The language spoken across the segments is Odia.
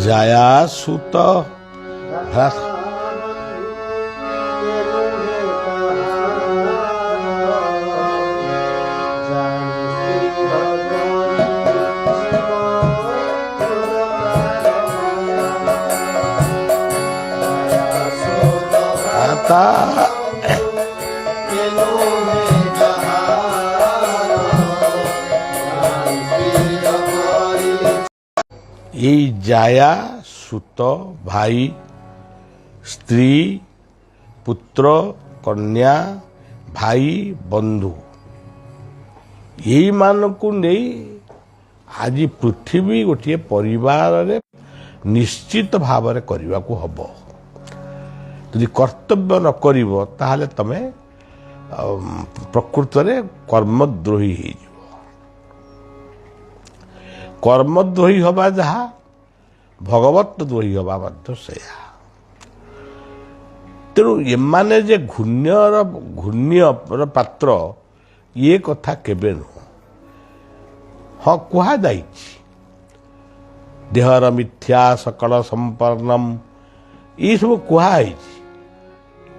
जाया सुत এই জায়া সুত ভাই স্ত্ରୀ পুତ୍ର କନ୍ୟା ଭାଇ ବନ୍ଧୁ ଏଇମାନଙ୍କୁ ନେଇ ଆଜି ପୃଥିବୀ ଗୋଟିଏ ପରିବାରରେ ନିଶ୍ଚିତ ଭାବରେ କରିବାକୁ ହବ। ଯଦି କର୍ତ୍ତବ୍ୟ ନ କରିବ ତାହେଲେ ତମେ ପ୍ରକୃତରେ କର୍ମଦ୍ରୋହୀ ହେଇଯିବ। କର୍ମଦ୍ରୋହୀ ହେବା ଯାହା ଭଗବତ ଦ୍ରୋହୀ ହେବା ମଧ୍ୟ ସେୟା। ତେଣୁ ଏମାନେ ଯେ ଘୂର୍ଣ୍ଣ୍ୟର ପାତ୍ର ଇଏ କଥା କେବେ ନୁହଁ। ହଁ କୁହାଯାଇଛି ଦେହର ମିଥ୍ୟା ସକଳ ସମ୍ପନ୍ନମ୍ ଏସବୁ କୁହାଯାଇଛି,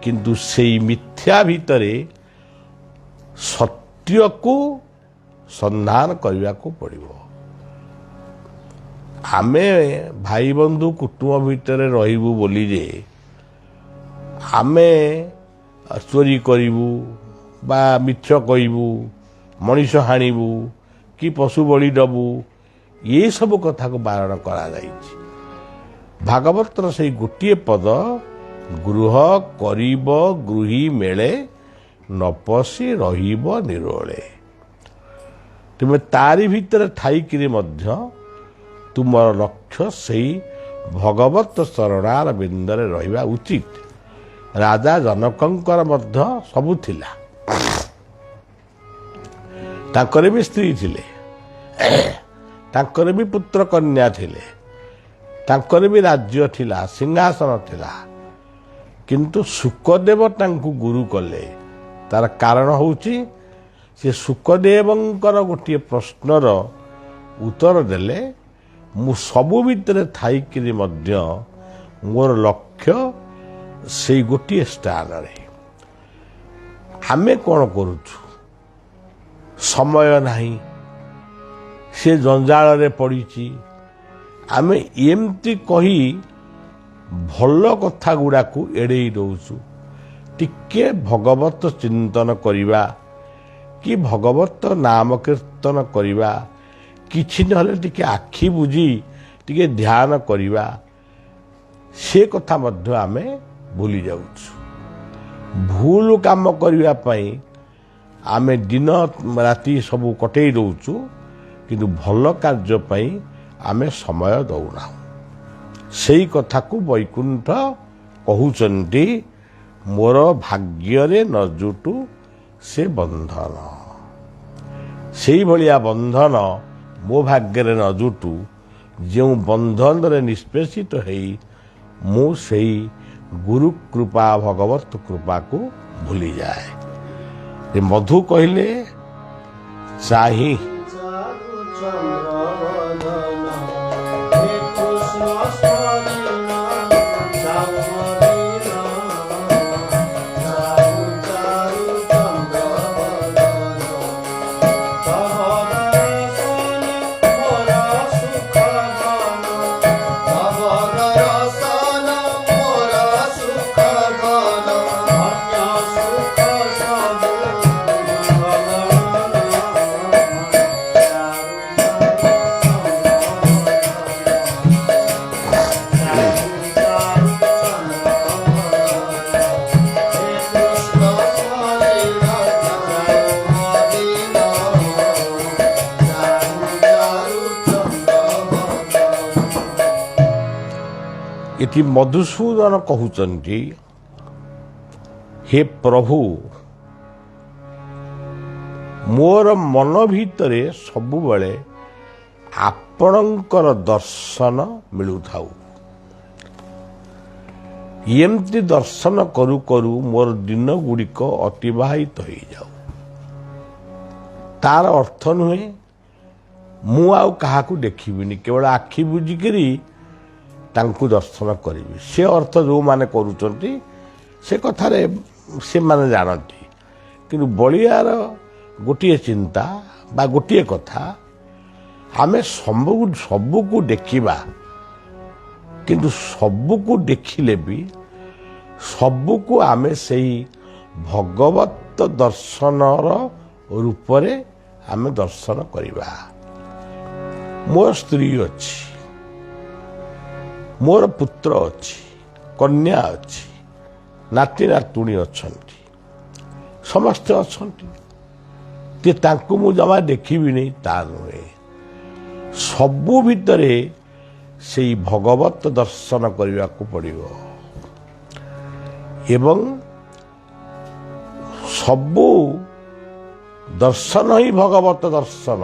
କିନ୍ତୁ ସେଇ ମିଥ୍ୟା ଭିତରେ ସତ୍ୟକୁ ସନ୍ଧାନ କରିବାକୁ ପଡ଼ିବ। ଆମେ ଭାଇ ବନ୍ଧୁ କୁଟୁମ୍ବ ଭିତରେ ରହିବୁ ବୋଲି ଯେ ଆମେ ଚୋରି କରିବୁ ବା ମିଛ କହିବୁ, ମଣିଷ ହାଣିବୁ କି ପଶୁ ବଳି ଦେବୁ, ଏସବୁ କଥାକୁ ବାରଣ କରାଯାଇଛି। ଭାଗବତର ସେଇ ଗୋଟିଏ ପଦ ଗୃହ କରିବ ଗୃହୀ ମେଳେ ନ ପଶି ରହିବ ନିରୋଳେ। ତୁମେ ତାରି ଭିତରେ ଥାଇକିରି ମଧ୍ୟ ତୁମର ଲକ୍ଷ୍ୟ ସେଇ ଭଗବତ ଶରଣାର ବିନ୍ଦରେ ରହିବା ଉଚିତ। ରାଜା ଜନକଙ୍କର ମଧ୍ୟ ସବୁ ଥିଲା, ତାଙ୍କର ବି ସ୍ତ୍ରୀ ଥିଲେ, ତାଙ୍କର ବି ପୁତ୍ର କନ୍ୟା ଥିଲେ, ତାଙ୍କର ବି ରାଜ୍ୟ ଥିଲା, ସିଂହାସନ ଥିଲା, କିନ୍ତୁ ଶୁକଦେବ ତାଙ୍କୁ ଗୁରୁ କଲେ। ତାର କାରଣ ହେଉଛି ସେ ଶୁକଦେବଙ୍କର ଗୋଟିଏ ପ୍ରଶ୍ନର ଉତ୍ତର ଦେଲେ, ମୁଁ ସବୁ ଭିତରେ ଥାଇକିରି ମଧ୍ୟ ମୋର ଲକ୍ଷ୍ୟ ସେଇ ଗୋଟିଏ ସ୍ଥାନରେ। ଆମେ କ'ଣ କରୁଛୁ? ସମୟ ନାହିଁ, ସେ ଜଞ୍ଜାଳରେ ପଡ଼ିଛି, ଆମେ ଏମିତି କହି ଭଲ କଥା ଗୁଡ଼ାକୁ ଏଡ଼େଇ ଦେଉଛୁ। ଟିକେ ଭଗବତ ଚିନ୍ତନ କରିବା କି ଭଗବତ ନାମ କୀର୍ତ୍ତନ କରିବା, କିଛି ନହେଲେ ଟିକେ ଆଖି ବୁଜି ଟିକେ ଧ୍ୟାନ କରିବା, ସେ କଥା ମଧ୍ୟ ଆମେ ଭୁଲି ଯାଉଛୁ। ଭୁଲ କାମ କରିବା ପାଇଁ ଆମେ ଦିନ ରାତି ସବୁ କଟେଇ ଦେଉଛୁ, କିନ୍ତୁ ଭଲ କାର୍ଯ୍ୟ ପାଇଁ ଆମେ ସମୟ ଦେଉନାହୁଁ। ସେଇ କଥାକୁ ବୈକୁଣ୍ଠ କହୁଛନ୍ତି, ମୋର ଭାଗ୍ୟରେ ନ ଜୁଟୁ ସେ ବନ୍ଧନ। ସେଇଭଳିଆ ବନ୍ଧନ ମୋ ଭାଗ୍ୟରେ ନ ଜୁଟୁ, ଯେଉଁ ବନ୍ଧନରେ ନିଷ୍ପେଷିତ ହେଇ ମୁଁ ସେଇ ଗୁରୁ କୃପା ଭଗବତ କୃପାକୁ ଭୁଲିଯାଏ। ମଧୁ କହିଲେ ଚାହିଁ ଏଠି ମଧୁସୂଦନ କହୁଛନ୍ତି, ହେ ପ୍ରଭୁ, ମୋର ମନ ଭିତରେ ସବୁବେଳେ ଆପଣଙ୍କର ଦର୍ଶନ ମିଳୁଥାଉ। ଏମିତି ଦର୍ଶନ କରୁ କରୁ ମୋର ଦିନ ଗୁଡ଼ିକ ଅତିବାହିତ ହେଇଯାଉ। ତାର ଅର୍ଥ ନୁହେଁ ମୁଁ ଆଉ କାହାକୁ ଦେଖିବିନି, କେବଳ ଆଖି ବୁଜିକିରି ତାଙ୍କୁ ଦର୍ଶନ କରିବି। ସେ ଅର୍ଥ ଯେଉଁମାନେ କରୁଛନ୍ତି ସେ କଥାରେ ସେମାନେ ଜାଣନ୍ତି, କିନ୍ତୁ ବଳିଆର ଗୋଟିଏ ଚିନ୍ତା ବା ଗୋଟିଏ କଥା, ଆମେ ସବୁକୁ ଦେଖିବା, କିନ୍ତୁ ସବୁକୁ ଦେଖିଲେ ବି ସବୁକୁ ଆମେ ସେଇ ଭଗବତ ଦର୍ଶନର ରୂପରେ ଆମେ ଦର୍ଶନ କରିବା। ମୋର ସ୍ତ୍ରୀ ଅଛି, ମୋର ପୁତ୍ର ଅଛି, କନ୍ୟା ଅଛି, ନାତି ନାତୁଣୀ ଅଛନ୍ତି, ସମସ୍ତେ ଅଛନ୍ତି। ତାଙ୍କୁ ମୁଁ ଜମା ଦେଖିବିନି ତା ନୁହେଁ। ସବୁ ଭିତରେ ସେଇ ଭଗବତ ଦର୍ଶନ କରିବାକୁ ପଡ଼ିବ ଏବଂ ସବୁ ଦର୍ଶନ ହିଁ ଭଗବତ ଦର୍ଶନ।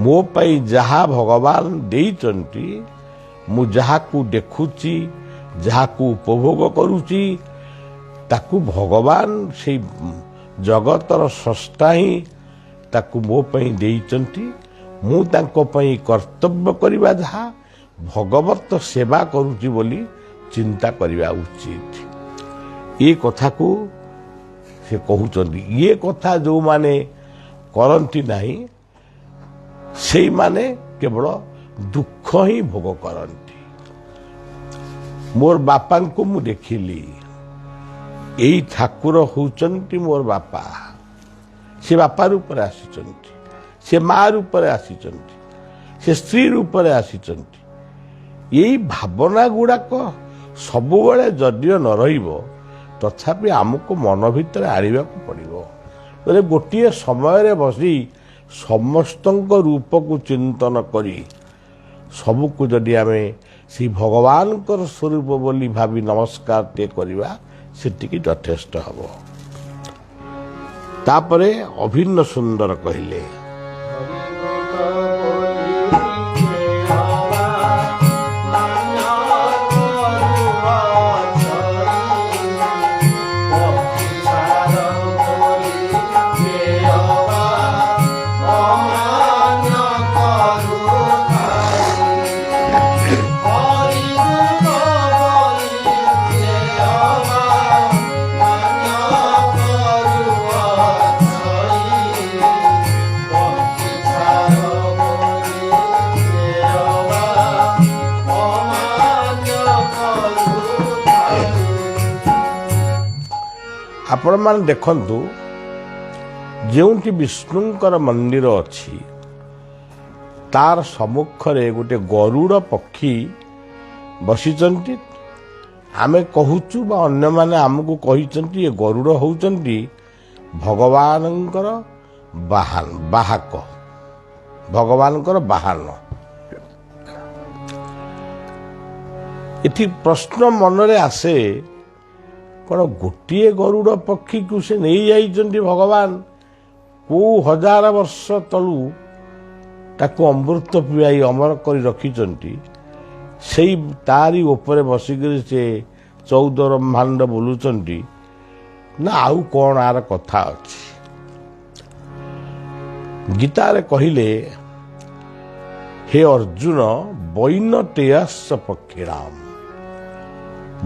ମୋ ପାଇଁ ଯାହା ଭଗବାନ ଦେଇଛନ୍ତି, ମୁଁ ଯାହାକୁ ଦେଖୁଛି, ଯାହାକୁ ଉପଭୋଗ କରୁଛି, ତାକୁ ଭଗବାନ ସେଇ ଜଗତର ସ୍ରଷ୍ଟା ହିଁ ତାକୁ ମୋ ପାଇଁ ଦେଇଛନ୍ତି। ମୁଁ ତାଙ୍କ ପାଇଁ କର୍ତ୍ତବ୍ୟ କରିବା ଯାହା ଭଗବତ ସେବା କରୁଛି ବୋଲି ଚିନ୍ତା କରିବା ଉଚିତ। ଏ କଥାକୁ ସେ କହୁଛନ୍ତି। ଇଏ କଥା ଯେଉଁମାନେ କରନ୍ତି ନାହିଁ ସେଇମାନେ କେବଳ ଦୁଃଖ ହିଁ ଭୋଗ କରନ୍ତି। ମୋର ବାପାଙ୍କୁ ମୁଁ ଦେଖିଲି, ଏଇ ଠାକୁର ହେଉଛନ୍ତି ମୋର ବାପା। ସେ ବାପା ରୂପରେ ଆସିଛନ୍ତି, ସେ ମା ରୂପରେ ଆସିଛନ୍ତି, ସେ ସ୍ତ୍ରୀ ରୂପରେ ଆସିଛନ୍ତି। ଏଇ ଭାବନା ଗୁଡ଼ାକ ସବୁବେଳେ ଯଦିଓ ନ ରହିବ, ତଥାପି ଆମକୁ ମନ ଭିତରେ ଆଣିବାକୁ ପଡ଼ିବ। ବୋଲେ ଗୋଟିଏ ସମୟରେ ବସି ସମସ୍ତଙ୍କ ରୂପକୁ ଚିନ୍ତନ କରି ସବୁକୁ ଯଦି ଆମେ ସେଇ ଭଗବାନଙ୍କର ସ୍ୱରୂପ ବୋଲି ଭାବି ନମସ୍କାରଟିଏ କରିବା, ସେତିକି ଯଥେଷ୍ଟ ହେବ। ତାପରେ ଅଭିନ୍ନ ସୁନ୍ଦର କହିଲେ, ଆପଣମାନେ ଦେଖନ୍ତୁ, ଯେଉଁଠି ବିଷ୍ଣୁଙ୍କର ମନ୍ଦିର ଅଛି ତାର ସମ୍ମୁଖରେ ଗୋଟେ ଗରୁଡ଼ ପକ୍ଷୀ ବସିଛନ୍ତି। ଆମେ କହୁଛୁ ବା ଅନ୍ୟମାନେ ଆମକୁ କହିଛନ୍ତି ଏ ଗରୁଡ଼ ହେଉଛନ୍ତି ଭଗବାନଙ୍କର ବାହକ, ଭଗବାନଙ୍କର ବାହନ। ଏଠି ପ୍ରଶ୍ନ ମନରେ ଆସେ, କ'ଣ ଗୋଟିଏ ଗରୁଡ଼ ପକ୍ଷୀକୁ ସେ ନେଇଯାଇଛନ୍ତି ଭଗବାନ? କେଉଁ ହଜାର ବର୍ଷ ତଳୁ ତାକୁ ଅମୃତ ପିଆଇ ଅମର କରି ରଖିଛନ୍ତି, ସେଇ ତାରି ଉପରେ ବସିକରି ସେ 14 ବ୍ରହ୍ମାଣ୍ଡ ବୁଲୁଛନ୍ତି ନା ଆଉ କ'ଣ ଆର କଥା ଅଛି? ଗୀତାରେ କହିଲେ, ହେ ଅର୍ଜୁନ ବୈନତେୟସ୍ୟ ପକ୍ଷୀଣାମ୍,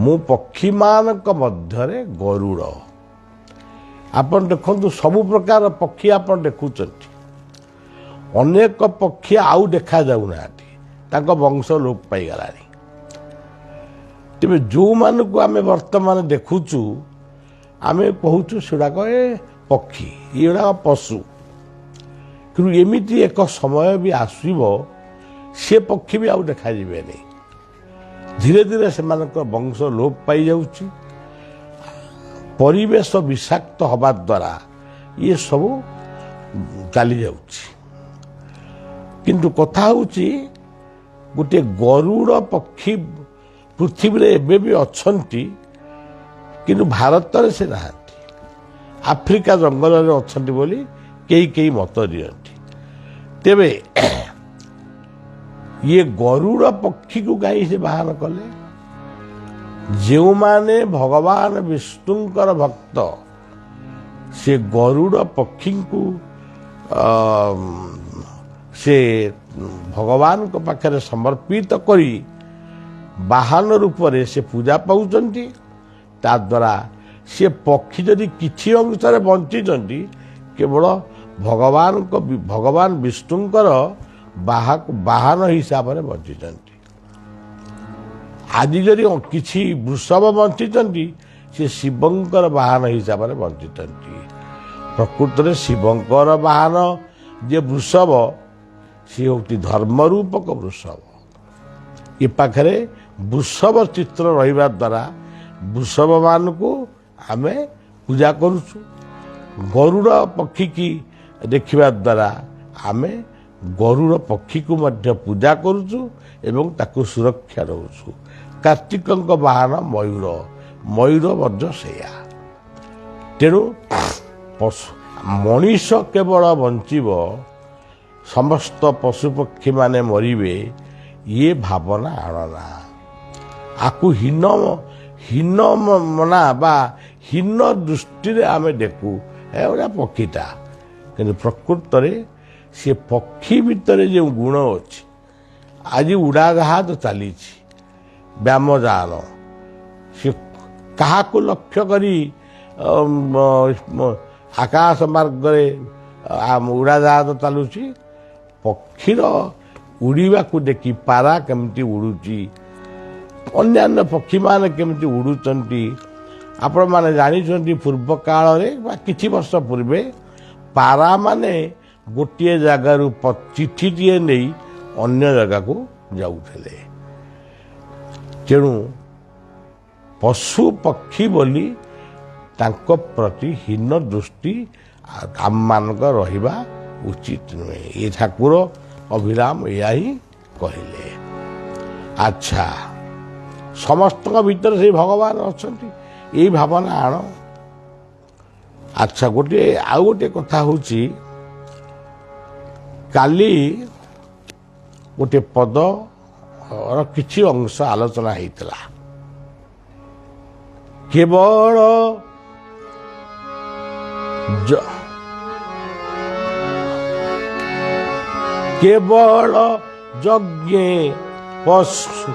ମୁଁ ପକ୍ଷୀମାନଙ୍କ ମଧ୍ୟରେ ଗରୁଡ଼। ଆପଣ ଦେଖନ୍ତୁ, ସବୁ ପ୍ରକାର ପକ୍ଷୀ ଆପଣ ଦେଖୁଛନ୍ତି। ଅନେକ ପକ୍ଷୀ ଆଉ ଦେଖାଯାଉନାହାନ୍ତି, ତାଙ୍କ ବଂଶ ଲୋପ ପାଇଗଲାଣି। ତେବେ ଯେଉଁମାନଙ୍କୁ ଆମେ ବର୍ତ୍ତମାନ ଦେଖୁଛୁ, ଆମେ କହୁଛୁ ସେଗୁଡ଼ାକ ପକ୍ଷୀ, ଏଗୁଡ଼ାକ ପଶୁ। କିନ୍ତୁ ଏମିତି ଏକ ସମୟ ବି ଆସିବ, ସେ ପକ୍ଷୀ ବି ଆଉ ଦେଖାଯିବେନି। ଧୀରେ ଧୀରେ ସେମାନଙ୍କ ବଂଶ ଲୋପ ପାଇଯାଉଛି। ପରିବେଶ ବିଷାକ୍ତ ହେବା ଦ୍ୱାରା ଇଏ ସବୁ ଚାଲିଯାଉଛି। କିନ୍ତୁ କଥା ହେଉଛି, ଗୋଟିଏ ଗରୁଡ଼ ପକ୍ଷୀ ପୃଥିବୀରେ ଏବେ ବି ଅଛନ୍ତି, କିନ୍ତୁ ଭାରତରେ ସେ ନାହାନ୍ତି। ଆଫ୍ରିକା ଜଙ୍ଗଲରେ ଅଛନ୍ତି ବୋଲି କେହି ମତ ଦିଅନ୍ତି। ତେବେ ଇଏ ଗରୁଡ଼ ପକ୍ଷୀକୁ କାହିଁ ସେ ବାହନ କଲେ? ଯେଉଁମାନେ ଭଗବାନ ବିଷ୍ଣୁଙ୍କର ଭକ୍ତ, ସେ ଗରୁଡ଼ ପକ୍ଷୀଙ୍କୁ ସେ ଭଗବାନଙ୍କ ପାଖରେ ସମର୍ପିତ କରି ବାହନ ରୂପରେ ସେ ପୂଜା ପାଉଛନ୍ତି। ତାଦ୍ୱାରା ସେ ପକ୍ଷୀ ଯଦି କିଛି ଅଂଶରେ ବଞ୍ଚିଛନ୍ତି କେବଳ ଭଗବାନ ବିଷ୍ଣୁଙ୍କର ବାହନ ହିସାବରେ ବଞ୍ଚିଛନ୍ତି। ଆଜି ଯଦି କିଛି ବୃଷଭ ବଞ୍ଚିଛନ୍ତି ସେ ଶିବଙ୍କର ବାହନ ହିସାବରେ ବଞ୍ଚିଛନ୍ତି। ପ୍ରକୃତରେ ଶିବଙ୍କର ବାହନ ଯେ ବୃଷଭ ସିଏ ହେଉଛି ଧର୍ମରୂପକ ବୃଷଭ। ଏ ପାଖରେ ବୃଷଭ ଚିତ୍ର ରହିବା ଦ୍ୱାରା ବୃଷଭମାନଙ୍କୁ ଆମେ ପୂଜା କରୁଛୁ। ଗରୁଡ଼ ପକ୍ଷୀକି ଦେଖିବା ଦ୍ୱାରା ଆମେ ଗରୁଡ଼ ପକ୍ଷୀକୁ ମଧ୍ୟ ପୂଜା କରୁଛୁ ଏବଂ ତାକୁ ସୁରକ୍ଷା ଦେଉଛୁ। କାର୍ତ୍ତିକଙ୍କ ବାହନ ମୟୂର ମଧ୍ୟ ସେଇଆ। ତେଣୁ ମଣିଷ କେବଳ ବଞ୍ଚିବ, ସମସ୍ତ ପଶୁପକ୍ଷୀମାନେ ମରିବେ, ଇଏ ଭାବନା ଆଣନା। ଆକୁ ହୀନ ମନା ବା ହୀନ ଦୃଷ୍ଟିରେ ଆମେ ଦେଖୁ, ଏଗୁଡ଼ା ପକ୍ଷୀଟା। କିନ୍ତୁ ପ୍ରକୃତରେ ସେ ପକ୍ଷୀ ଭିତରେ ଯେଉଁ ଗୁଣ ଅଛି, ଆଜି ଉଡ଼ାଜାହାଜ ଚାଲିଛି, ବ୍ୟାମଯାନ, ସେ କାହାକୁ ଲକ୍ଷ୍ୟ କରି ଆକାଶ ମାର୍ଗରେ ଉଡ଼ାଜାହାଜ ଚାଲୁଛି? ପକ୍ଷୀର ଉଡ଼ିବାକୁ ଦେଖି ପାରା କେମିତି ଉଡ଼ୁଛି, ଅନ୍ୟାନ୍ୟ ପକ୍ଷୀମାନେ କେମିତି ଉଡ଼ୁଛନ୍ତି। ଆପଣମାନେ ଜାଣିଛନ୍ତି ପୂର୍ବ କାଳରେ ବା କିଛି ବର୍ଷ ପୂର୍ବେ ପାରାମାନେ ଗୋଟିଏ ଜାଗାରୁ ଚିଠିଟିଏ ନେଇ ଅନ୍ୟ ଜାଗାକୁ ଯାଉଥିଲେ। ତେଣୁ ପଶୁ ପକ୍ଷୀ ବୋଲି ତାଙ୍କ ପ୍ରତି ହୀନ ଦୃଷ୍ଟି ଆମମାନଙ୍କ ରହିବା ଉଚିତ ନୁହେଁ। ଏ ଠାକୁର ଅଭିରାମ ଏହା ହିଁ କହିଲେ। ଆଚ୍ଛା, ସମସ୍ତଙ୍କ ଭିତରେ ସେଇ ଭଗବାନ ଅଛନ୍ତି, ଏଇ ଭାବନା ଆଣ। ଆଚ୍ଛା, ଆଉ ଗୋଟିଏ କଥା ହେଉଛି, କାଲି ଗୋଟିଏ ପଦର କିଛି ଅଂଶ ଆଲୋଚନା ହେଇଥିଲା। କେବଳ ଯଜ୍ଞେ ପଶୁ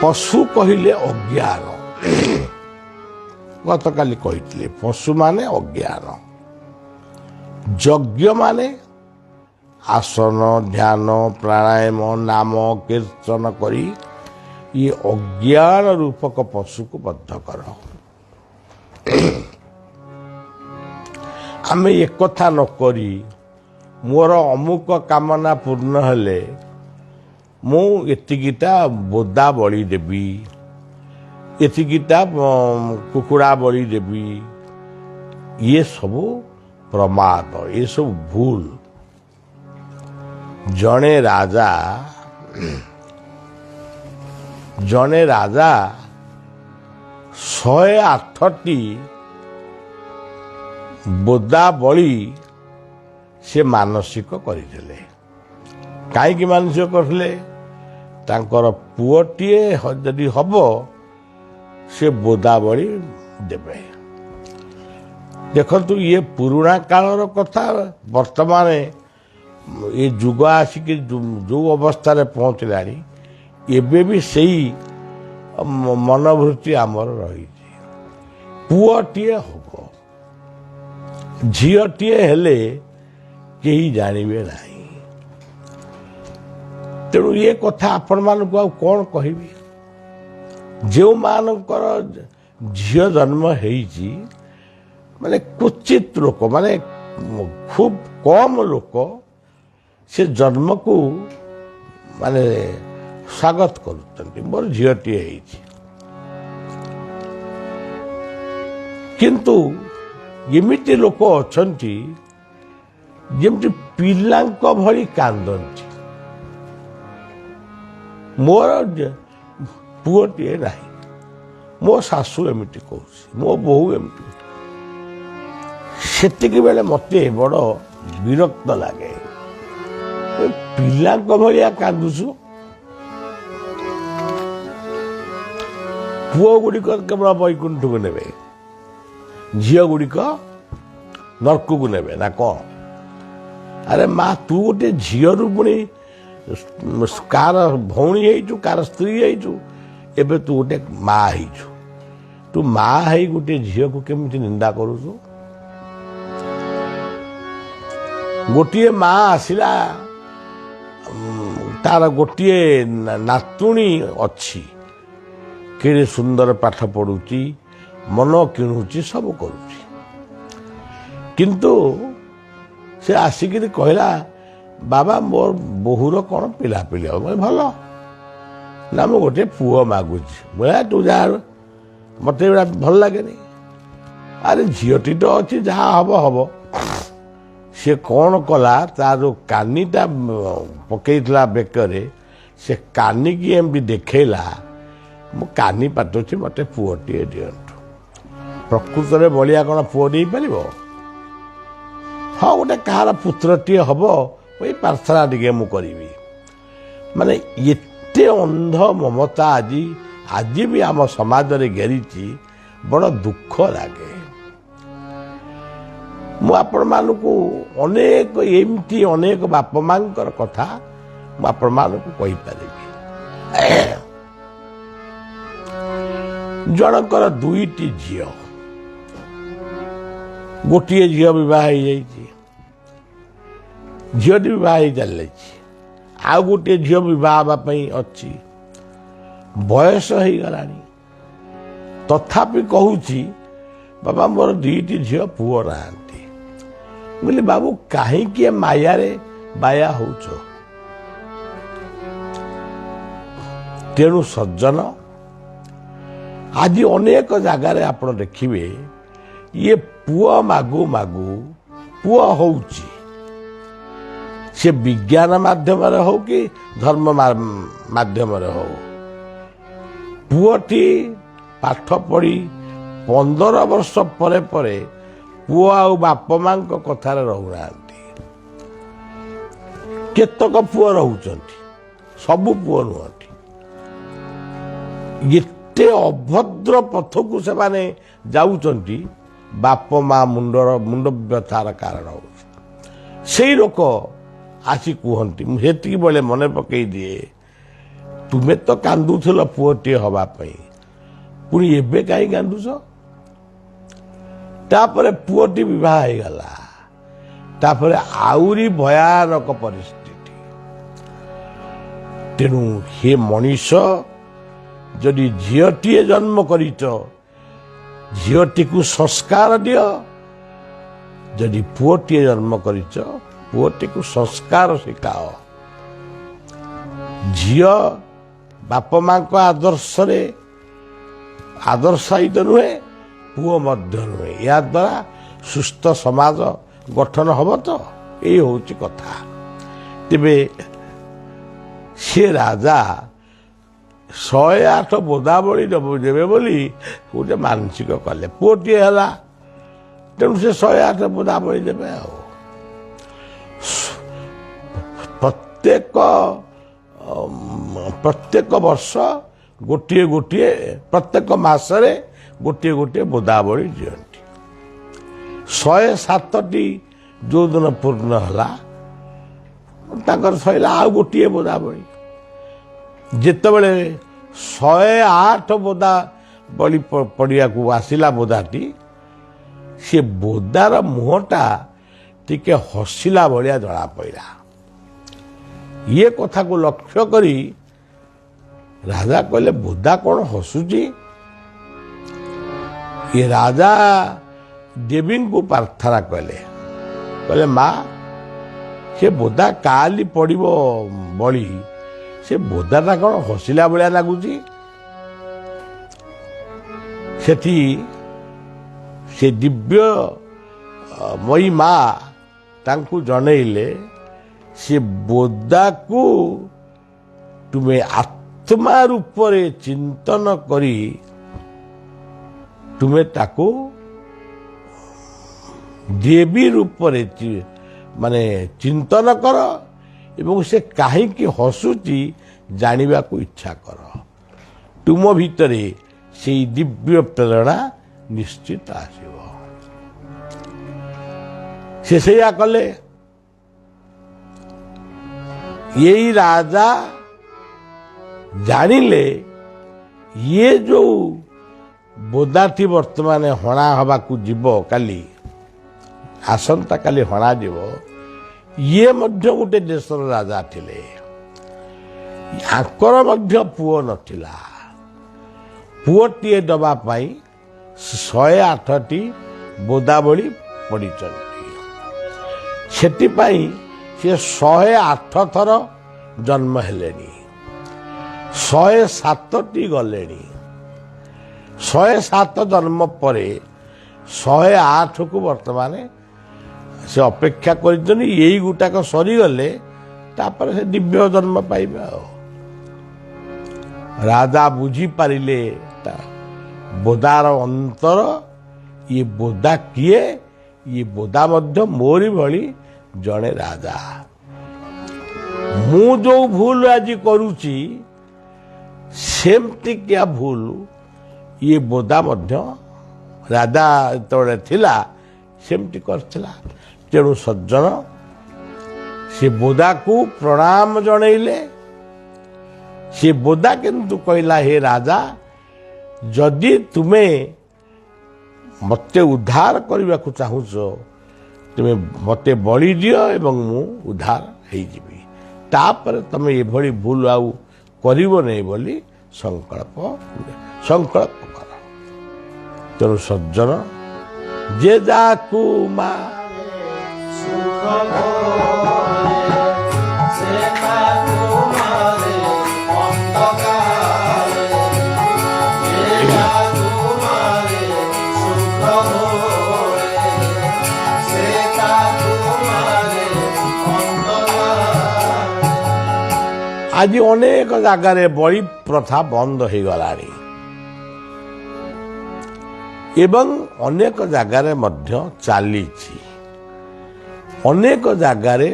ପଶୁ କହିଲେ ଅଜ୍ଞାନ। ଗତକାଲି କହିଥିଲେ ପଶୁମାନେ ଅଜ୍ଞାନ, ଯଜ୍ଞ ମାନେ ଆସନ ଧ୍ୟାନ ପ୍ରାଣାୟାମ ନାମ କୀର୍ତ୍ତନ କରି ଇଏ ଅଜ୍ଞାନ ରୂପକ ପଶୁକୁ ବଦ୍ଧ କର। ଆମେ ଏକଥା ନ କରି ମୋର ଅମୁକ କାମନା ପୂର୍ଣ୍ଣ ହେଲେ ମୁଁ ଏତିକିଟା ବୋଦା ବଳି ଦେବି, ଏତିକିଟା କୁକୁଡ଼ା ବଳି ଦେବି, ଇଏ ସବୁ ପ୍ରମାଦ, ଏସବୁ ଭୁଲ। ଜଣେ ରାଜା 108ଟି ବୋଦା ବଳି ସେ ମାନସିକ କରିଥିଲେ। କାହିଁକି ମାନସିକ କରିଥିଲେ? ତାଙ୍କର ପୁଅଟିଏ ଯଦି ହବ ସେ ବୋଦା ବଳି ଦେବେ। ଦେଖନ୍ତୁ, ଇଏ ପୁରୁଣା କାଳର କଥା। ବର୍ତ୍ତମାନ ଏ ଯୁଗ ଆସିକି ଯେଉଁ ଅବସ୍ଥାରେ ପହଞ୍ଚିଲାଣି, ଏବେ ବି ସେଇ ମନୋବୃତ୍ତି ଆମର ରହିଛି। ପୁଅଟିଏ ହବ, ଝିଅଟିଏ ହେଲେ କେହି ଜାଣିବେ ନାହିଁ। ତେଣୁ ଏ କଥା ଆପଣମାନଙ୍କୁ ଆଉ କ'ଣ କହିବି? ଯେଉଁମାନଙ୍କର ଝିଅ ଜନ୍ମ ହେଇଛି, ମାନେ କ୍ୱଚିତ ଲୋକ, ମାନେ ଖୁବ୍ କମ୍ ଲୋକ ସେ ଜନ୍ମକୁ ମାନେ ସ୍ୱାଗତ କରୁଛନ୍ତି, ମୋର ଝିଅଟିଏ ହେଇଛି। କିନ୍ତୁ ଏମିତି ଲୋକ ଅଛନ୍ତି ଯେମିତି ପିଲାଙ୍କ ଭଳି କାନ୍ଦନ୍ତି, ମୋର ପୁଅଟିଏ ନାହିଁ, ମୋ ଶାଶୁ ଏମିତି କହୁଛି, ମୋ ବୋହୂ ଏମିତି। ସେତିକି ବେଳେ ମୋତେ ବଡ଼ ବିରକ୍ତ ଲାଗେ। ପିଲାଙ୍କ ଭଳିଆ କାନ୍ଦୁଛୁ। ପୁଅ ଗୁଡ଼ିକ କେବଳ ବୈକୁଣ୍ଠକୁ ନେବେ, ଝିଅ ଗୁଡ଼ିକ ନର୍କକୁ ନେବେ ନା କ'ଣ? ଆରେ ମା, ତୁ ଗୋଟେ ଝିଅରୁ ପୁଣି କାର ଭଉଣୀ ହେଇଛୁ, କାର ସ୍ତ୍ରୀ ହେଇଛୁ, ଏବେ ତୁ ଗୋଟେ ମା ହେଇଛୁ। ତୁ ମା ହେଇ ଗୋଟେ ଝିଅକୁ କେମିତି ନିନ୍ଦା କରୁଛୁ? ଗୋଟିଏ ମା ଆସିଲା, ତାର ଗୋଟିଏ ନାତୁଣୀ ଅଛି, କେଡ଼େ ସୁନ୍ଦର ପାଠ ପଢ଼ୁଛି, ମନ କିଣୁଛି, ସବୁ କରୁଛି, କିନ୍ତୁ ସେ ଆସିକିରି କହିଲା, ବାବା ମୋର ବୋହୂର କ'ଣ ପିଲାପିଲି ହବ? ଭଲ ନା, ମୁଁ ଗୋଟେ ପୁଅ ମାଗୁଛି। ବୋଲେ ତୁ ଯାହା, ମୋତେ ଏଗୁଡ଼ା ଭଲ ଲାଗେନି। ଆରେ ଝିଅଟି ତ ଅଛି, ଯାହା ହବ ହବ। ସେ କ'ଣ କଲା, ତା ଯେଉଁ କାନିଟା ପକେଇଥିଲା ବେକରେ, ସେ କାନିକି ଏମିତି ଦେଖେଇଲା, ମୁଁ କାନି ପାଟୁଛି, ମୋତେ ପୁଅଟିଏ ଦିଅନ୍ତୁ। ପ୍ରକୃତରେ ବଳିଆ କ'ଣ ପୁଅ ଦେଇପାରିବ? ହଁ, ଗୋଟେ କାହାର ପୁତ୍ରଟିଏ ହବ, ଏଇ ପ୍ରାର୍ଥନା ଟିକେ ମୁଁ କରିବି। ମାନେ ଏତେ ଅନ୍ଧ ମମତା ଆଜି ବି ଆମ ସମାଜରେ ଘେରିଛି, ବଡ଼ ଦୁଃଖ ଲାଗେ। ମୁଁ ଆପଣମାନଙ୍କୁ ଏମିତି ଅନେକ ବାପା ମାଙ୍କର କଥା ମୁଁ ଆପଣମାନଙ୍କୁ କହିପାରିବି। ଜଣଙ୍କର ଦୁଇଟି ଝିଅ, ଗୋଟିଏ ଝିଅ ବିବାହ ହେଇଯାଇଛି, ଝିଅଟି ବିବାହ ହେଇ ଚାଲିଯାଇଛି, ଆଉ ଗୋଟିଏ ଝିଅ ବିବାହ ହେବା ପାଇଁ ଅଛି, ବୟସ ହେଇଗଲାଣି, ତଥାପି କହୁଛି ବାବା ମୋର ଦୁଇଟି ଝିଅ, ପୁଅ ନାହାନ୍ତି। ମୁଁ କହିଲି ବାବୁ କାହିଁକି ଏ ମାୟାରେ ବାୟା ହଉଛ? ତେଣୁ ସଜ୍ଜନ, ଆଜି ଅନେକ ଜାଗାରେ ଆପଣ ଦେଖିବେ, ଇଏ ପୁଅ ମାଗୁ ମାଗୁ ପୁଅ ହଉଛି, ସେ ବିଜ୍ଞାନ ମାଧ୍ୟମରେ ହଉ କି ଧର୍ମ ମାଧ୍ୟମରେ ହଉ। ପୁଅଟି ପାଠ ପଢ଼ି 15 ବର୍ଷ ପରେ ପରେ ପୁଅ ଆଉ ବାପା ମାଙ୍କ କଥାରେ ରହୁନାହାନ୍ତି। କେତେକ ପୁଅ ରହୁଛନ୍ତି, ସବୁ ପୁଅ ନୁହନ୍ତି। ଏତେ ଅଭଦ୍ର ପଥକୁ ସେମାନେ ଯାଉଛନ୍ତି, ବାପ ମା ମୁଣ୍ଡ ବ୍ୟଥାର କାରଣ ହେଉଛି। ସେଇ ଲୋକ ଆସି କୁହନ୍ତି, ମୁଁ ସେତିକି ବେଳେ ମନେ ପକେଇ ଦିଏ, ତୁମେ ତ କାନ୍ଦୁଥିଲ ପୁଅଟିଏ ହେବା ପାଇଁ, ପୁଣି ଏବେ କାହିଁ କାନ୍ଦୁଛ? ତାପରେ ପୁଅଟି ବିବାହ ହେଇଗଲା, ତାପରେ ଆହୁରି ଭୟାନକ ପରିସ୍ଥିତି। ତେଣୁ ହେ ମଣିଷ, ଯଦି ଝିଅଟିଏ ଜନ୍ମ କରିଛ, ଝିଅଟିକୁ ସଂସ୍କାର ଦିଅ। ଯଦି ପୁଅଟିଏ ଜନ୍ମ କରିଛ, ପୁଅଟିକୁ ସଂସ୍କାର ଶିଖାଅ। ଝିଅ ବାପା ମାଙ୍କ ଆଦର୍ଶାୟିତ ନୁହେଁ, ପୁଅ ମଧ୍ୟ ନୁହେଁ। ଏହା ଦ୍ୱାରା ସୁସ୍ଥ ସମାଜ ଗଠନ ହବ ତ? ଏଇ ହେଉଛି କଥା। ତେବେ ସେ ରାଜା 108 ବୋଦାବଳି ଦେବେ ବୋଲି ଗୋଟେ ମାନସିକ କଲେ। ପୁଅଟିଏ ହେଲା, ତେଣୁ ସେ 108 ବୋଦାବଳି ଦେବେ। ଆଉ ପ୍ରତ୍ୟେକ ବର୍ଷ ଗୋଟିଏ ପ୍ରତ୍ୟେକ ମାସରେ ଗୋଟିଏ ବୋଦାବଳି ଦିଅନ୍ତି। 107ଟି ଯେଉଁଦିନ ପୂର୍ଣ୍ଣ ହେଲା, ତାଙ୍କର ସଇଲା ଆଉ ଗୋଟିଏ ବୋଦାବଳି। ଯେତେବେଳେ 108 ବୋଦାବଳି ପଡ଼ିବାକୁ ଆସିଲା ବୋଦାଟି, ସେ ବୋଦାର ମୁହଁଟା ଟିକେ ହସିଲା ଭଳିଆ ଜଣା ପଡ଼ିଲା। ଇଏ କଥାକୁ ଲକ୍ଷ୍ୟ କରି ରାଜା କହିଲେ, ବୋଦା କ'ଣ ହସୁଛି? ଏ ରାଜା ଦେବୀଙ୍କୁ ପ୍ରାର୍ଥନା କଲେ, ମା, ସେ ବୋଦା କାଲି ପଡ଼ିବ ବଳି, ସେ ବୋଦାଟା କ'ଣ ହସିଲା ଭଳିଆ ଲାଗୁଛି? ସେଠି ସେ ଦିବ୍ୟମୟୀ ମା ତାଙ୍କୁ ଜଣେଇଲେ, ସେ ବୋଦାକୁ ତୁମେ ଆତ୍ମା ରୂପରେ ଚିନ୍ତନ କରି ତୁମେ ତାକୁ ଦେବୀ ରୂପରେ ମାନେ ଚିନ୍ତନ କର ଏବଂ ସେ କାହିଁକି ହସୁଛି ଜାଣିବାକୁ ଇଚ୍ଛା କର। ତୁମ ଭିତରେ ସେଇ ଦିବ୍ୟ ପ୍ରେରଣା ନିଶ୍ଚିତ ଆସିବ। ସେ ସେଇଆ କଲେ। ଏଇ ରାଜା ଜାଣିଲେ ଇଏ ଯୋଉ ବୋଦାଟି ବର୍ତ୍ତମାନ ହଣା ହେବାକୁ ଯିବ କାଲି, ଆସନ୍ତା କାଲି ହଣାଯିବ, ଇଏ ମଧ୍ୟ ଗୋଟେ ଦେଶର ରାଜା ଥିଲେ। ଆଙ୍କର ମଧ୍ୟ ପୁଅ ନଥିଲା। ପୁଅଟିଏ ଦେବା ପାଇଁ 108ଟି ବୋଦାବଳୀ ପଡ଼ିଛନ୍ତି। ସେଥିପାଇଁ ସେ 108 ଥର ଜନ୍ମ ହେଲେଣି, 107ଟି ଗଲେଣି। 107 ଜନ୍ମ ପରେ 108କୁ ବର୍ତ୍ତମାନ ସେ ଅପେକ୍ଷା କରିଛନ୍ତି। ଏଇ ଗୋଟାକ ସରିଗଲେ ତାପରେ ସେ ଦିବ୍ୟ ଜନ୍ମ ପାଇବେ। ଆଉ ରାଜା ବୁଝିପାରିଲେ ବୋଦାର ଅନ୍ତର, ଇଏ ବୋଦା କିଏ? ଇଏ ବୋଦା ମଧ୍ୟ ମୋରି ଭଳି ଜଣେ ରାଜା। ମୁଁ ଯୋଉ ଭୁଲ ଆଜି କରୁଛି ସେମିତିକିଆ ଭୁଲ ଇଏ ବୋଦା ମଧ୍ୟ ରାଜା ଯେତେବେଳେ ଥିଲା ସେମିତି କରିଥିଲା। ତେଣୁ ସଜ୍ଜନ ସେ ବୋଦାକୁ ପ୍ରଣାମ ଜଣେଇଲେ। ସେ ବୋଦା କିନ୍ତୁ କହିଲା, ହେ ରାଜା, ଯଦି ତୁମେ ମୋତେ ଉଦ୍ଧାର କରିବାକୁ ଚାହୁଁଛ ତୁମେ ମୋତେ ବଳି ଦିଅ ଏବଂ ମୁଁ ଉଦ୍ଧାର ହେଇଯିବି। ତାପରେ ତମେ ଏଭଳି ଭୁଲ ଆଉ କରିବ ନାହିଁ ବୋଲି ସଂକଳ୍ପ କର। ତେଣୁ ସଜ୍ଜନ ଯେ ଯାକୁ ମା ଆଜି ଅନେକ ଜାଗାରେ ବଳି ପ୍ରଥା ବନ୍ଦ ହେଇଗଲାଣି ଏବଂ ଅନେକ ଜାଗାରେ ମଧ୍ୟ ଚାଲିଛି। ଅନେକ ଜାଗାରେ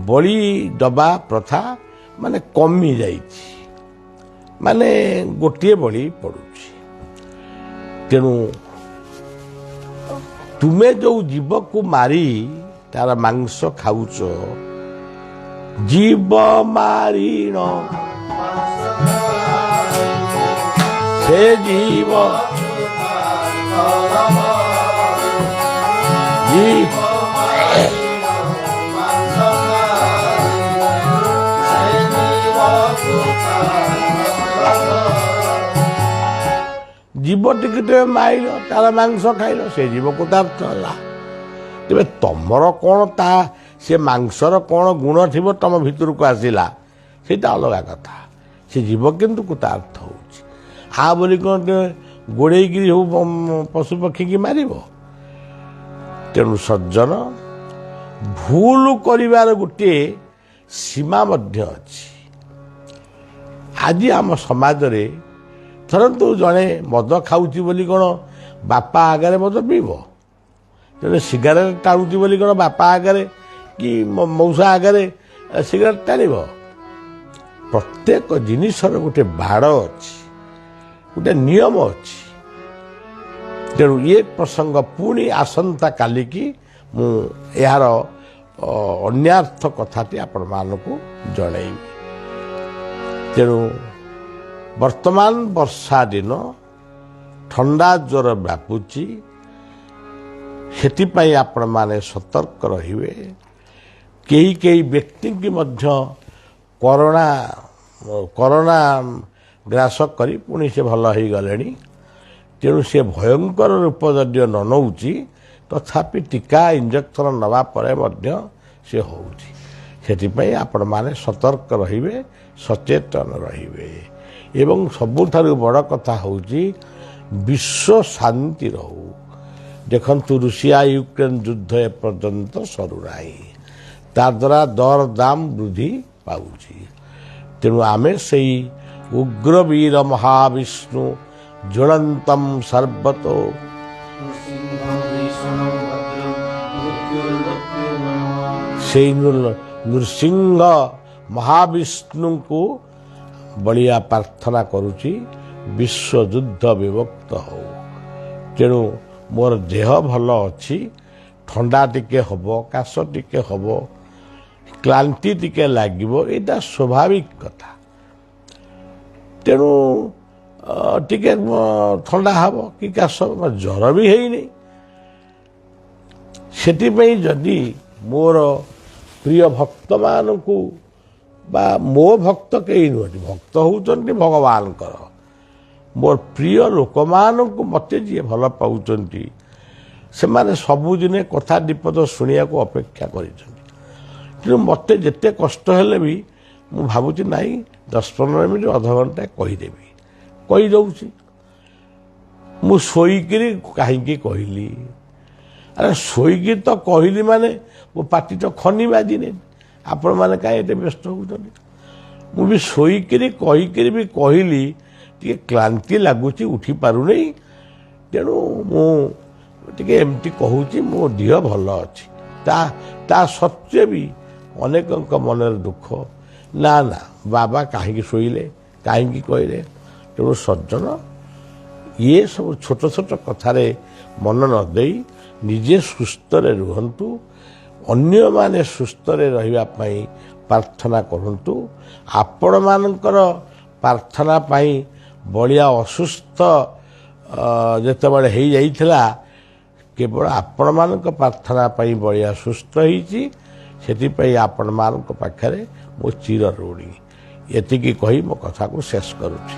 ବଳି ଦେବା ପ୍ରଥା ମାନେ କମି ଯାଇଛି, ମାନେ ଗୋଟିଏ ବଳି ପଡ଼ୁଛି। ତେଣୁ ତୁମେ ଯେଉଁ ଜୀବକୁ ମାରି ତାର ମାଂସ ଖାଉଛ, ଜୀବ ମାରିଣ ସେ ଜୀବ ଜୀବ ଟିକେ ମାଇଲ, ତାର ମାଂସ ଖାଇଲ, ସେ ଜୀବକୁ ତାର୍ଥ ହେଲା। ତେବେ ତମର କ'ଣ ତା ସେ ମାଂସର କ'ଣ ଗୁଣ ଥିବ ତମ ଭିତରକୁ ଆସିଲା, ସେଇଟା ଅଲଗା କଥା। ସେ ଜୀବ କିନ୍ତୁ କୃତାର୍ଥ ହେଉଛି। ବୋଲି କ'ଣ ଗୋଡ଼େଇକିରି ସବୁ ପଶୁପକ୍ଷୀକି ମାରିବ? ତେଣୁ ସଜ୍ଜନ, ଭୁଲ କରିବାର ଗୋଟିଏ ସୀମା ମଧ୍ୟ ଅଛି। ଆଜି ଆମ ସମାଜରେ ଧରନ୍ତୁ ଜଣେ ମଦ ଖାଉଛି ବୋଲି କ'ଣ ବାପା ଆଗରେ ମଦ ପିଇବ? ଜଣେ ସିଗାରେଟ ଟାଣୁଛି ବୋଲି କ'ଣ ବାପା ଆଗରେ କି ମଉସା ଆଗରେ ସିଗାରେଟ ଟାଣିବ? ପ୍ରତ୍ୟେକ ଜିନିଷର ଗୋଟେ ବାଡ଼ ଅଛି, ଗୋଟେ ନିୟମ ଅଛି। ତେଣୁ ଏ ପ୍ରସଙ୍ଗ ପୁଣି ଆସନ୍ତା କାଲିକି ମୁଁ ଏହାର ଅନ୍ୟାର୍ଥ କଥାଟି ଆପଣମାନଙ୍କୁ ଜଣାଇବି। ତେଣୁ ବର୍ତ୍ତମାନ ବର୍ଷା ଦିନ, ଥଣ୍ଡା ଜ୍ୱର ବ୍ୟାପୁଛି, ସେଥିପାଇଁ ଆପଣମାନେ ସତର୍କ ରହିବେ। କେହି କେହି ବ୍ୟକ୍ତିଙ୍କୁ ମଧ୍ୟ କରୋନା ଗ୍ରାସ କରି ପୁଣି ସେ ଭଲ ହେଇଗଲେଣି। ତେଣୁ ସେ ଭୟଙ୍କର ରୂପ ଯଦିଓ ନ ନେଉଛି, ତଥାପି ଟୀକା ଇଞ୍ଜେକ୍ସନ ନେବା ପରେ ମଧ୍ୟ ସେ ହେଉଛି। ସେଥିପାଇଁ ଆପଣମାନେ ସତର୍କ ରହିବେ, ସଚେତନ ରହିବେ। ଏବଂ ସବୁଠାରୁ ବଡ଼ କଥା ହେଉଛି ବିଶ୍ୱ ଶାନ୍ତି ରହୁ। ଦେଖନ୍ତୁ, ରୁଷିଆ ୟୁକ୍ରେନ୍ ଯୁଦ୍ଧ ଏପର୍ଯ୍ୟନ୍ତ ସରୁନାହିଁ, ତାଦ୍ୱାରା ଦରଦାମ ବୃଦ୍ଧି ପାଉଛି। ତେଣୁ ଆମେ ସେଇ ଉଗ୍ରବୀର ମହାବିଷ୍ଣୁ ଜ୍ୱଳନ୍ତମ୍ ସର୍ବତୋ ସେଇ ନୃସିଂହ ମହାବିଷ୍ଣୁଙ୍କୁ ବଳିଆ ପ୍ରାର୍ଥନା କରୁଛି ବିଶ୍ୱଯୁଦ୍ଧ ବିଭକ୍ତ ହଉ। ତେଣୁ ମୋର ଦେହ ଭଲ ଅଛି, ଥଣ୍ଡା ଟିକେ ହବ, କାଶ ଟିକେ ହବ, କ୍ଳାନ୍ତି ଟିକେ ଲାଗିବ, ଏଇଟା ସ୍ୱାଭାବିକ କଥା। ତେଣୁ ଟିକେ ଥଣ୍ଡା ହବ କି କାଶ, ଜ୍ୱର ବି ହେଇନି। ସେଥିପାଇଁ ଯଦି ମୋର ପ୍ରିୟ ଭକ୍ତମାନଙ୍କୁ ବା ମୋ ଭକ୍ତ କେହି ନୁହନ୍ତି, ଭକ୍ତ ହେଉଛନ୍ତି ଭଗବାନଙ୍କର, ମୋର ପ୍ରିୟ ଲୋକମାନଙ୍କୁ ମୋତେ ଯିଏ ଭଲ ପାଉଛନ୍ତି ସେମାନେ ସବୁଦିନେ କଥା ବିପଦ ଶୁଣିବାକୁ ଅପେକ୍ଷା କରିଛନ୍ତି। ତେଣୁ ମୋତେ ଯେତେ କଷ୍ଟ ହେଲେ ବି ମୁଁ ଭାବୁଛି ନାଇଁ 10-15 ମିନିଟ୍ ଅଧଘଣ୍ଟା କହିଦେବି, କହିଦେଉଛି। ମୁଁ ଶୋଇକିରି କାହିଁକି କହିଲି? ଆରେ ଶୋଇକି ତ କହିଲି ମାନେ ମୋ ପାଟି ତ ଖନି ବାଜିନି, ଆପଣମାନେ କାହିଁ ଏତେ ବ୍ୟସ୍ତ ହେଉଛନ୍ତି? ମୁଁ ବି ଶୋଇକିରି କହିକିରି ବି କହିଲି ଟିକେ କ୍ଳାନ୍ତି ଲାଗୁଛି, ଉଠି ପାରୁନି, ତେଣୁ ମୁଁ ଟିକେ ଏମିତି କହୁଛି, ମୋ ଦେହ ଭଲ ଅଛି। ତା ସତ୍ତ୍ୱେ ବି ଅନେକଙ୍କ ମନରେ ଦୁଃଖ, ନା ନା ବାବା କାହିଁକି ଶୋଇଲେ, କାହିଁକି କହିଲେ? ତେଣୁ ସଜ୍ଜନ, ଇଏ ସବୁ ଛୋଟ ଛୋଟ କଥାରେ ମନ ନ ଦେଇ ନିଜେ ସୁସ୍ଥରେ ରୁହନ୍ତୁ, ଅନ୍ୟମାନେ ସୁସ୍ଥରେ ରହିବା ପାଇଁ ପ୍ରାର୍ଥନା କରନ୍ତୁ। ଆପଣମାନଙ୍କର ପ୍ରାର୍ଥନା ପାଇଁ ବଳିଆ ଅସୁସ୍ଥ ଯେତେବେଳେ ହେଇଯାଇଥିଲା, କେବଳ ଆପଣମାନଙ୍କ ପ୍ରାର୍ଥନା ପାଇଁ ବଳିଆ ସୁସ୍ଥ ହେଇଛି। ସେଥିପାଇଁ ଆପଣମାନଙ୍କ ପାଖରେ ମୁଁ ଚିର ଋଣୀ। ଏତିକି କହି ମୋ କଥାକୁ ଶେଷ କରୁଛି।